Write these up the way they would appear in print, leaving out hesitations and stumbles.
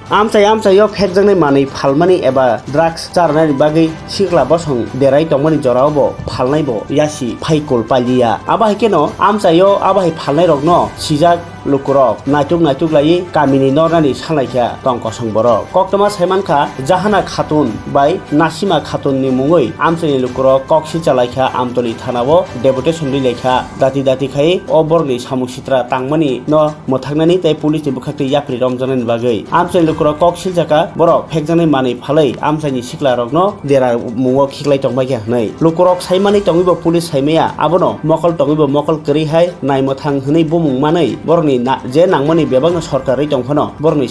Amsayo phekjangnai manui phalmani eba drugs charnai bagui sikla bosong derai tongmani jorao phalnai bo yasi phaikol palia aba keno amsayo aba phalnai rokno sijak lukurok naituk lai kamini nornani sanlaikha tongkosong borok koktoma saimankha Jahana Khatun bai Nasima Khatun ni mungoi amsani lukurok koksi chalaikha Amtoli thanao deputation lekha dati khai oborni samuksitra tangmani no mothaknani tei police ni bukhakti yapri romjanani bagui amsani lukurok koksil jaka borok phekjanai manui phalai amsani sikla rokno dera mungo khiklai tongbai nei lukurok saimani tongibo police saimaya abono mokol tongibo mokol kri hai naimothang hwnei bumung manai borni je nangmani bebagno sorkari tongphano borni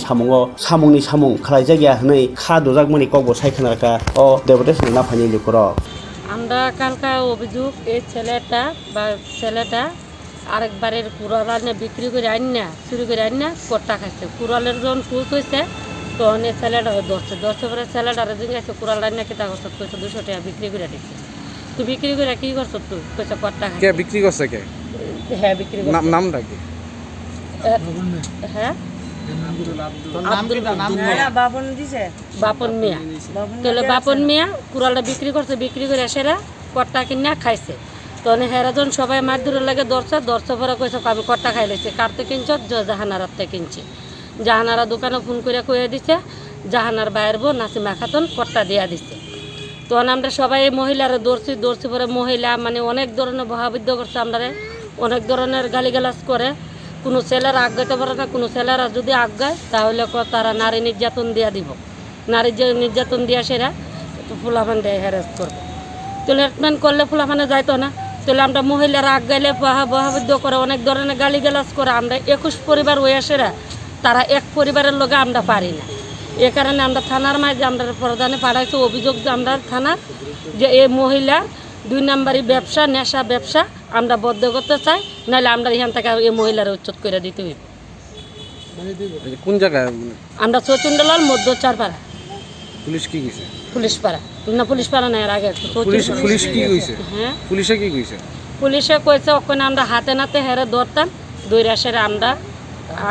samungni samung khlaijagya hwnei kha dojagmani kokbo saikhanarka o deputation na phani lukurok আমরা কালকা অভিযোগ এই ছেলেটা আরেকবারের কুড়াল আনে বিক্রি করে আইনা চুরি করে আইনা কট্টা খাইছে কুড়ালের যখন ফুস হয়েছে তখন এই ছেলেটা দশটা পরে ছেলেটারে জিজ্ঞাসা কুড়াল আইনা কিতা করছ কইছে 200 টাকা বিক্রি করে দিচ্ছে তুই বিক্রি করে কি করছ তুই কইছে কট্টা খাইছে কে বিক্রি করছে কে হ্যাঁ বিক্রি করছে নামটা কি হ্যাঁ বাপন মিয়া তাহলে বাপন মিয়া কুড়ালটা বিক্রি করছে বিক্রি করে সেরা কট্টা কিনা খাইছে তখন হেরাজন সবাই মাছ ধরে লাগে দর্শা পরে কইছে আমি কট্টা খাই লেছি কাটতে কিনছ জাহানারার থেকে কিনছি জাহানারা দোকানে ফোন করে কয়ে দিছে জাহানার বাইর বউ নাসিমা খাতুন কট্টা দিয়া দিছে তখন আমরা সবাই মহিলারা দৌড়ছি পরে মহিলা মানে অনেক ধরনের বহাবিদ্য করছে আমরা অনেক ধরনের গালিগালাজ করে কোনো ছেলেরা আগাইতে পারে না কোনো ছেলেরা যদি আগায় তাহলে তারা নারী নির্যাতন দিয়া দিব নারী নির্যাতন দিয়া সেরা ফুলাফান দেয় হ্যারাস করবে ট্রিটমেন্ট করলে ফুলাফানে যাইতো না তাহলে আমরা মহিলারা আগাইলে বহাবিদ্য করে অনেক ধরনের গালিগালাজ করে আমরা 21 পরিবার হয়ে সেরা তারা এক পরিবারের লোকে আমরা পারি না এ কারণে আমরা থানার মাঝে আমরা প্রধানে পাঠাইছি অভিযোগ যে আমরা থানার যে এই মহিলা 2 নম্বরই ব্যবসা নেশা ব্যবসা আমরা বদ্ধ করতে চাই নাহলে আমরা এখান থেকে এই মহিলার উচ্ছেদ করে দিতে হইব কোন জায়গায় আমরা সচুন্ডলাল মধ্য চারপাড়া পুলিশ কি কইছে পুলিশ পাড়া না এর আগে পুলিশ কি কইছে হ্যাঁ পুলিশে কি কইছে পুলিশে কইছে ওখানে আমরা হাতে নাতে হেরে ধরতাম দৈরা সেরে আমরা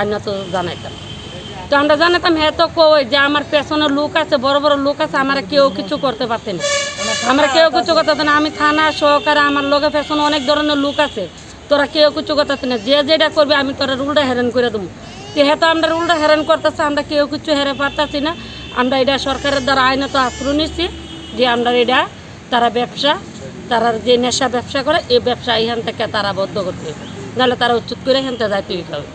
আইনত জানাইতাম তো আমরা জানাতাম হ্যাঁ তো কই যে আমার পেছনে লোক আছে বড় বড় লোক আছে আমরা কেউ কিছু করতে পারতে না আমরা কেউ কিছু করতে না আমি থানা সহকারে আমার লোকের পেছনে অনেক ধরনের লোক আছে তোরা কেউ কিছু করতে না যে যেটা করবে আমি তোরা উল্টা হেরান করে দেবো তো হ্যাঁ তো আমরা উল্টা হেরান করতেছে আমরা কেউ কিছু হেরে পারতেছি না আমরা এটা সরকারের দ্বারা আইনত আশ্রয় নিচ্ছি যে আমরা এটা তারা ব্যবসা তারা যে নেশা ব্যবসা করে এই ব্যবসা এখান থেকে তারা বদ্ধ করতে হবে নাহলে তারা উচ্চুত করে এখান থেকে যাইতে হবে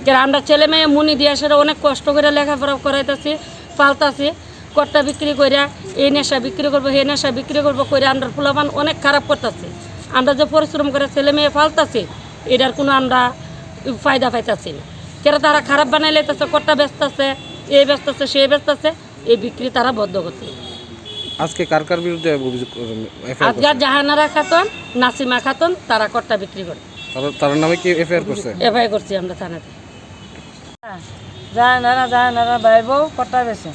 কারণ আমরা ছেলে মেয়ে মুনি দিয়ে সেটা অনেক কষ্ট করে লেখাপড়া করাইতেছি পালতাছি কট্টা বিক্রি করে এই নেশা বিক্রি করবো এই নেশা বিক্রি করবো করে আমরা ফুলাবান অনেক খারাপ করতেছি আমরা যে পরিশ্রম করে ছেলে মেয়ে পালতাছি এটার কোনো আমরা ফায়দা পাইতেছি না কেন তারা খারাপ বানাই লাইতেছে কট্টা বেচতেছে এই বেচতেছে সে বেচতেছে এই বিক্রি তারা বদ্ধ করছে আজকে কার বিরুদ্ধে অভিযোগ আজকে জাহানারা খাতুন নাসিমা খাতুন তারা কট্টা বিক্রি করে তার নামে কি এফআইআর করছে এফআইআর করছি আমরা থানাতে জাহানারা বাইবো কট্টা বেছে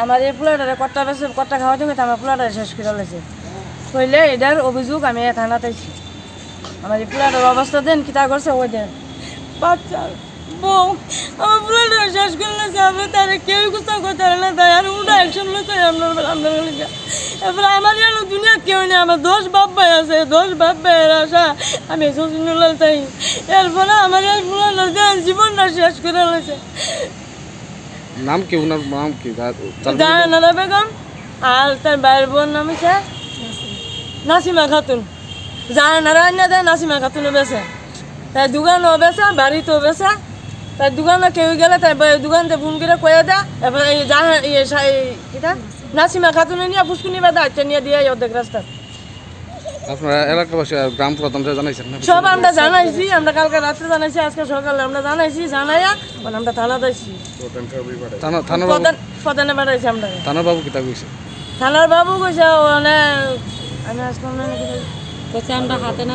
আমার এই ফুলাটারে কট্টা বেছে কট্টা খাওয়া থেকে আমার ফুলাটারে শেষ করে লেছে কইলে এটার অভিযোগ আমি থানাতে আইছি আমার এই ফুলাটার অবস্থা দেন কিতা করছে ওই দেন বাচ্চা বউ আমার ফুলাটারে শেষ করে লেছে আমরা তারা কেউ কিছু করতে পারে না তাই আর উল্টা অ্যাকশন লইছে আমরা এবার আমার যেন দুনিয়া কেউ নেই আমার 10 বাপ ভাই আছে 10 বাপ ভাইয়ের আশা আমি শ্বশুরলাল তাই এরপরে আমার এই ফুলাটার জীবনটা শেষ করে লেছে নাম কি ওনার নাম কি জাহানারা বেগম আর তার বাইরের বোন নাম হচ্ছে নাসিমা খাতুন জাহানারা আন্না দেয় নাসিমা খাতুনও বেছে তাই দোকানও বেছে বাড়িতেও বেছে তাই দোকানে কেউ গেলে তাই দোকানতে ফোন করে কয়ে দেয় এবার এই কিটা নাসিমা খাতুনে নিয়ে ফুসকুনি বাদা হচ্ছে নিয়ে দিয়ে অর্ধেক রাস্তা আপনারা এলাকাবাসী গ্রাম প্রধানরা জানাইছেন না সব আমরা জানাইছি আমরা কালকে রাত্রে জানাইছি আজকে সকালে আমরা জানাইছি জানাইয়া আমরা থানা যাইছি প্রধানে বাড়াইছি আমরা থানার বাবু কিতা কইছে থানার বাবু কইছে মানে আমি আসলাম না কইছে আমরা হাতে না